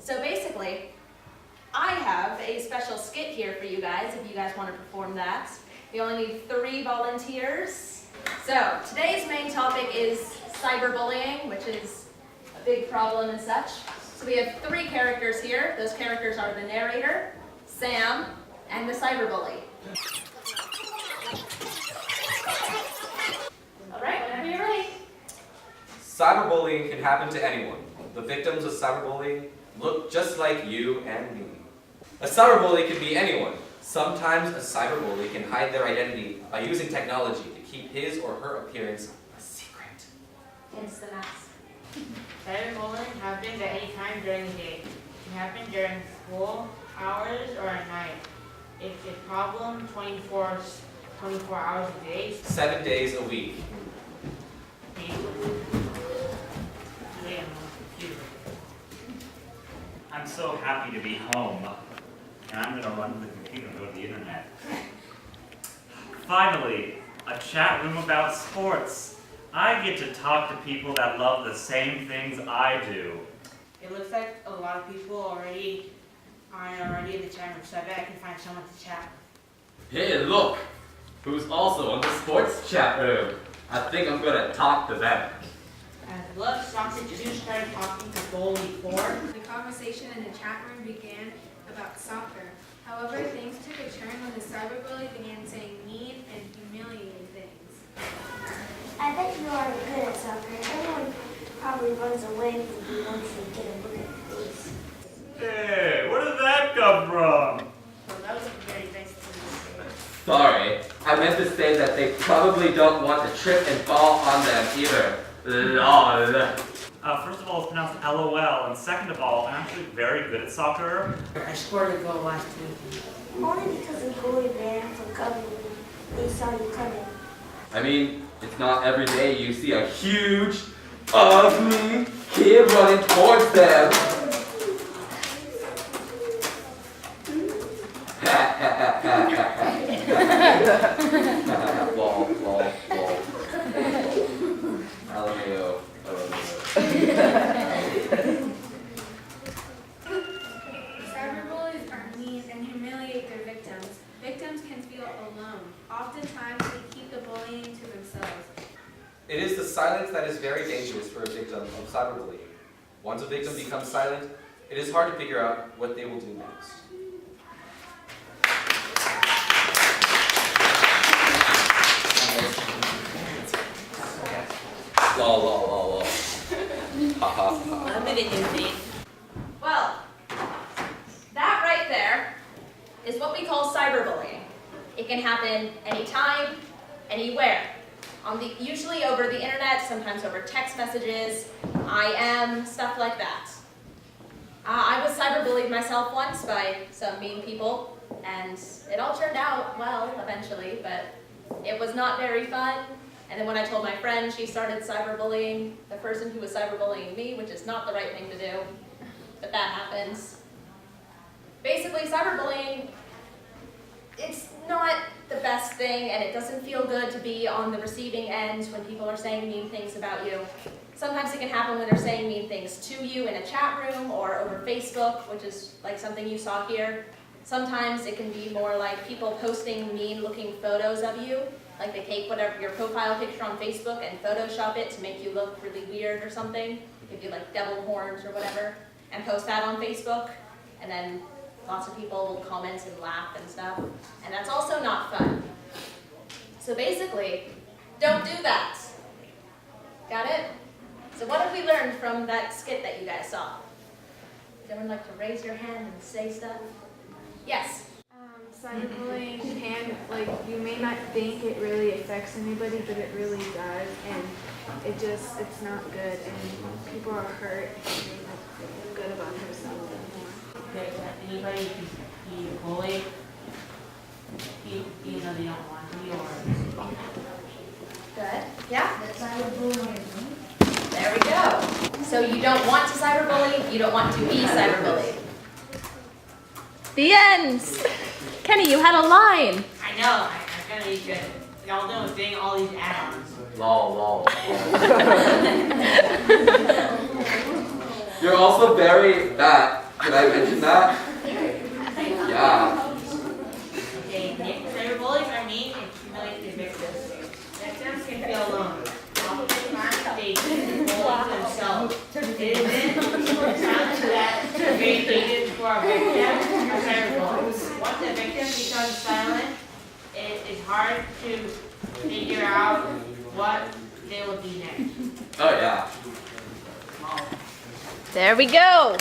So basically, I have a special skit here for you guys if you guys want to perform that. We only need 3 volunteers. So today's main topic is cyberbullying, which is a big problem and such. So we have 3 characters here. Those characters are the narrator, Sam, and the cyberbully. All right, whenever you're ready. Cyberbullying can happen to anyone. The victims of cyberbullying look just like you and me. A cyberbully can be anyone. Sometimes a cyberbully can hide their identity by using technology to keep his or her appearance a secret. Hence the mask. Cyberbullying happens at any time during the day. It can happen during school hours or at night. It's a problem 24 hours a day. 7 days a week. I'm so happy to be home, and I'm going to run to the computer and go to the internet. Finally, a chat room about sports. I get to talk to people that love the same things I do. It looks like a lot of people already in the chat room, so I bet I can find someone to chat with. Hey, look! Who's also in the sports chat room? I think I'm gonna talk to them. As Love Sausage 2 started talking to Goalie 4. The conversation in the chat room began about soccer. However, things took a turn when the cyberbully began saying mean and humiliating things. I bet you are good at soccer. Everyone probably runs away from you once they get a look at your face. Hey, where did that come from? So that was a very nice thing to say. Sorry, I meant to say that they probably don't want to trip and fall on them either. LOL. First of all, it's pronounced LOL, and second of all, I'm actually very good at soccer. I scored a goal last week. Only because the goalie ran from covering you. They saw you coming. I mean, it's not every day you see a huge, ugly kid running towards them. Lol, lol, lol. LMAO. Cyberbullies are mean and humiliate their victims. Victims can feel alone. Oftentimes, they keep the bullying to themselves. It is the silence that is very dangerous for a victim of cyberbullying. Once a victim becomes silent, it is hard to figure out what they will do next. Lol, lol, lol, lol. Ha ha ha. I'm in it, Well, that right there is what we call cyberbullying. It can happen anytime, anywhere. Usually over the internet, sometimes over text messages, IM, stuff like that. I was cyberbullied myself once by some mean people, and it all turned out well eventually, but it was not very fun. And then when I told my friend, she started cyberbullying the person who was cyberbullying me, which is not the right thing to do, but that happens. Basically, cyberbullying, it's not the best thing, and it doesn't feel good to be on the receiving end when people are saying mean things about you. Sometimes it can happen when they're saying mean things to you in a chat room or over Facebook, which is like something you saw here. Sometimes it can be more like people posting mean-looking photos of you. Like they take whatever your profile picture on Facebook and Photoshop it to make you look really weird or something. Give you like devil horns or whatever, and post that on Facebook. And then lots of people will comment and laugh and stuff. And that's also not fun. So basically, don't do that. Got it? So what have we learned from that skit that you guys saw? Would anyone like to raise your hand and say stuff? Yes? Cyberbullying can, you may not think it really affects anybody, but it really does, and it's not good, and people are hurt, and they don't feel good about themselves anymore. Anybody be bullied, even though they don't want to be, or... Good. Yeah? There we go. So you don't want to cyberbully, you don't want to be cyberbullied. The end! Kenny, you had a line. I know, I'm gonna be good. Y'all doing all these add-ons. Lol, lol. You're also very fat. Did I mention that? Yeah. Okay, cyberbullies are mean and humiliate the victims. Victims can feel alone. Oftentimes they bully themselves. It isn't sometimes that very needed for a victim or cyberbully. Once a victim becomes silent, it is hard to figure out what they will do next. Oh yeah. There we go.